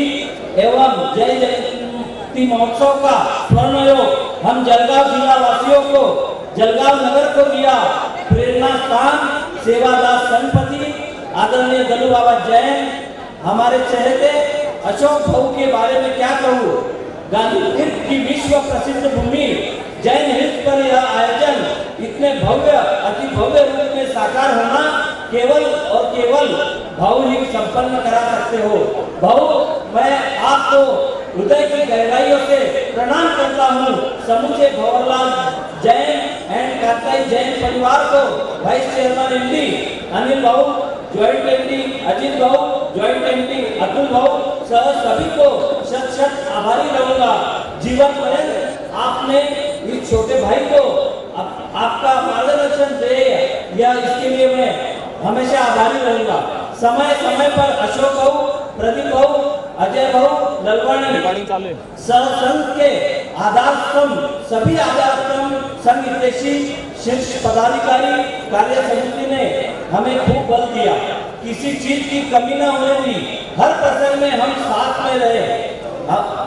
एवं जय जयंती महोत्सव का स्वर्ण योग हम जलगांव जिला वासियों को, जलगांव नगर को दिया। प्रेरणा स्थान सेवादास संपत्ति आदरणीय गलू बाबा जैन, हमारे चहेते अशोक भाऊ के बारे में क्या कहूँ। गांधी तीर्थ की विश्व प्रसिद्ध भूमि जैन हिल्स पर यह आयोजन इतने भव्य अति भव्य रूप में साकार होना केवल और केवल भाऊ ही संपन्न करा सकते हो। भाऊ, मैं आपको हृदय की गहराइयों से प्रणाम करता हूँ। समूचे भंवरलाल जैन एंड कांताई जैन परिवार को, वाइस चेयरमैन एमडी अनिल भाऊ, ज्वाइंट एमडी अजीत भाऊ, ज्वाइंट एमडी अतुल भाऊ सह सभी को शत शत आभारी रहूंगा। जीवन पर्यंत आपने इस छोटे भाई को आपका मार्गदर्शन दे या इसके लिए मैं हमेशा आभारी रहूंगा। समय समय पर अशोक भाऊ, प्रदीप भाऊ, अजय भाऊ ललवाणी संघ के आधार स्तंभ, सभी आधार स्तंभ संघ हितैषी शीर्ष पदाधिकारी कार्य समिति ने हमें खूब बल दिया। किसी चीज की कमी न होने दी। हर प्रसंग में हम साथ में रहे।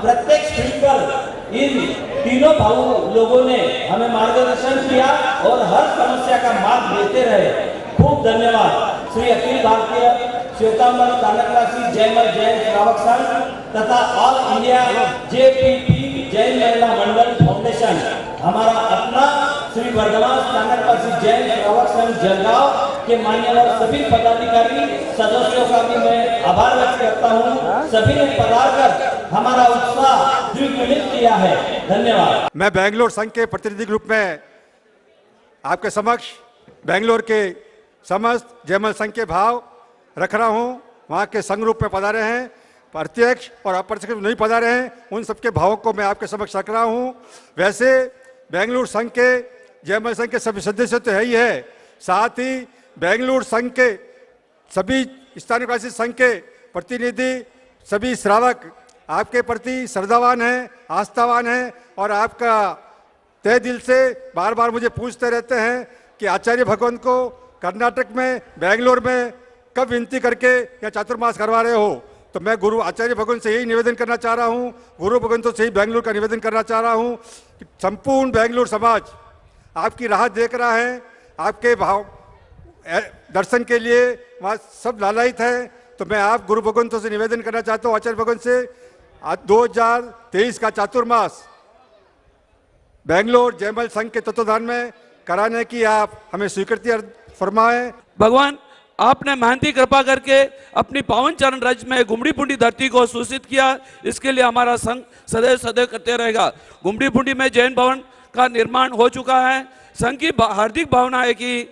प्रत्येक स्थिति पर इन तीनों भाऊ लोगों ने हमें मार्गदर्शन किया और हर समस्या का मार्ग देते रहे। खूब धन्यवाद। श्री अखिल भारतीय श्वेतांबर तानकरासी जयमल जैन श्रावक संघ तथा ऑल इंडिया जेपीपी जैन महिला मंडल फाउंडेशन, हमारा अपना श्री वर्धमान तानकरासी जैन श्रावक संघ जलगांव के मान्यवर सभी पदाधिकारी सदस्यों का भी मैं आभार व्यक्त करता हूँ। सभी ने पधार कर हमारा उत्साह द्विगुणित किया है। धन्यवाद। मैं बेंगलोर संघ के प्रतिनिधि रूप में आपके समक्ष बेंगलोर के समस्त जयमल संघ के भाव रख रहा हूँ। वहाँ के संघ रूप में पधारे हैं, प्रत्यक्ष और अप्रत्यक्ष नहीं पधारे हैं, उन सबके भावों को मैं आपके समक्ष रख रहा हूँ। वैसे बेंगलुरु संघ के जयमल संघ के सभी सदस्य तो है ही है, साथ ही बेंगलुरु संघ के सभी स्थानीय निवासी संघ के प्रतिनिधि, सभी श्रावक आपके प्रति श्रद्धावान हैं, आस्थावान हैं और आपका तय दिल से बार बार मुझे पूछते रहते हैं कि आचार्य भगवंत को कर्नाटक में बेंगलोर में कब विनती करके या चातुर्मास करवा रहे हो। तो मैं गुरु आचार्य भगवंत से यही निवेदन करना चाह रहा हूँ, गुरु भगवंतों से ही बेंगलुरु का निवेदन करना चाह रहा हूँ कि संपूर्ण बेंगलुरु समाज आपकी राह देख रहा है, आपके भाव दर्शन के लिए वहाँ सब लालायित है। तो मैं आप गुरु भगवंतों से निवेदन करना चाहता हूँ, आचार्य भगवंत से 2023 का चातुर्मास बेंगलोर जयमल संघ के तत्वाधान में कराने की आप हमें स्वीकृति फरमाएं। भगवान, आपने महंती कृपा करके अपनी पावन चरण रज में गुमड़ी पुंडी धरती को सूचित किया, इसके लिए हमारा संघ सदैव सदैव करते रहेगा। गुमड़ी पुंडी में जैन भवन का निर्माण हो चुका है। संघ की हार्दिक भावना है कि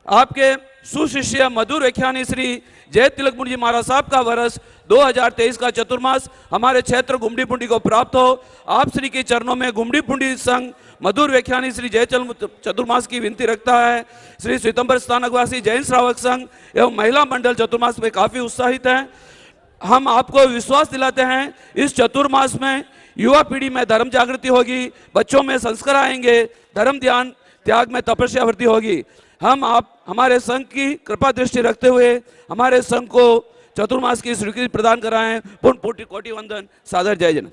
आपके सुशिष्य मधुर व्याख्यानी श्री जय तिलक मुनि जी महाराज साहब का वर्ष 2023 का चतुर्मास हमारे क्षेत्र गुम्बडी पुंडी को प्राप्त हो। आप श्री के चरणों में गुम्बडी पुंडी संघ मधुर व्याख्यानी श्री जय चतुर्मास की विनती रखता है। श्री श्वेतंबर स्थानकवासी जैन श्रावक संघ एवं महिला मंडल चतुर्मास में काफी उत्साहित है। हम आपको विश्वास दिलाते हैं इस चतुर्मास में युवा पीढ़ी में धर्म जागृति होगी, बच्चों में संस्कार आएंगे, धर्म ध्यान त्याग में तपस्या वृद्धि होगी। हम आप हमारे संघ की कृपा दृष्टि रखते हुए हमारे संघ को चतुर्मास की स्वीकृति प्रदान कराएं। पूर्ण कोटि वंदन, सादर जय जन।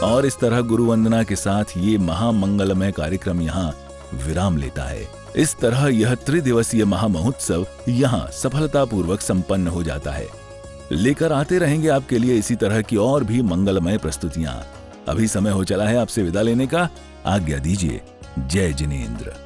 और इस तरह गुरु वंदना के साथ ये महामंगलमय कार्यक्रम यहाँ विराम लेता है। इस तरह यह त्रिदिवसीय महामहोत्सव यहाँ सफलतापूर्वक संपन्न हो जाता है। लेकर आते रहेंगे आपके लिए इसी तरह की और भी मंगलमय प्रस्तुतियां। अभी समय हो चला है आपसे विदा लेने का। आज्ञा दीजिए। जय जिनेंद्र।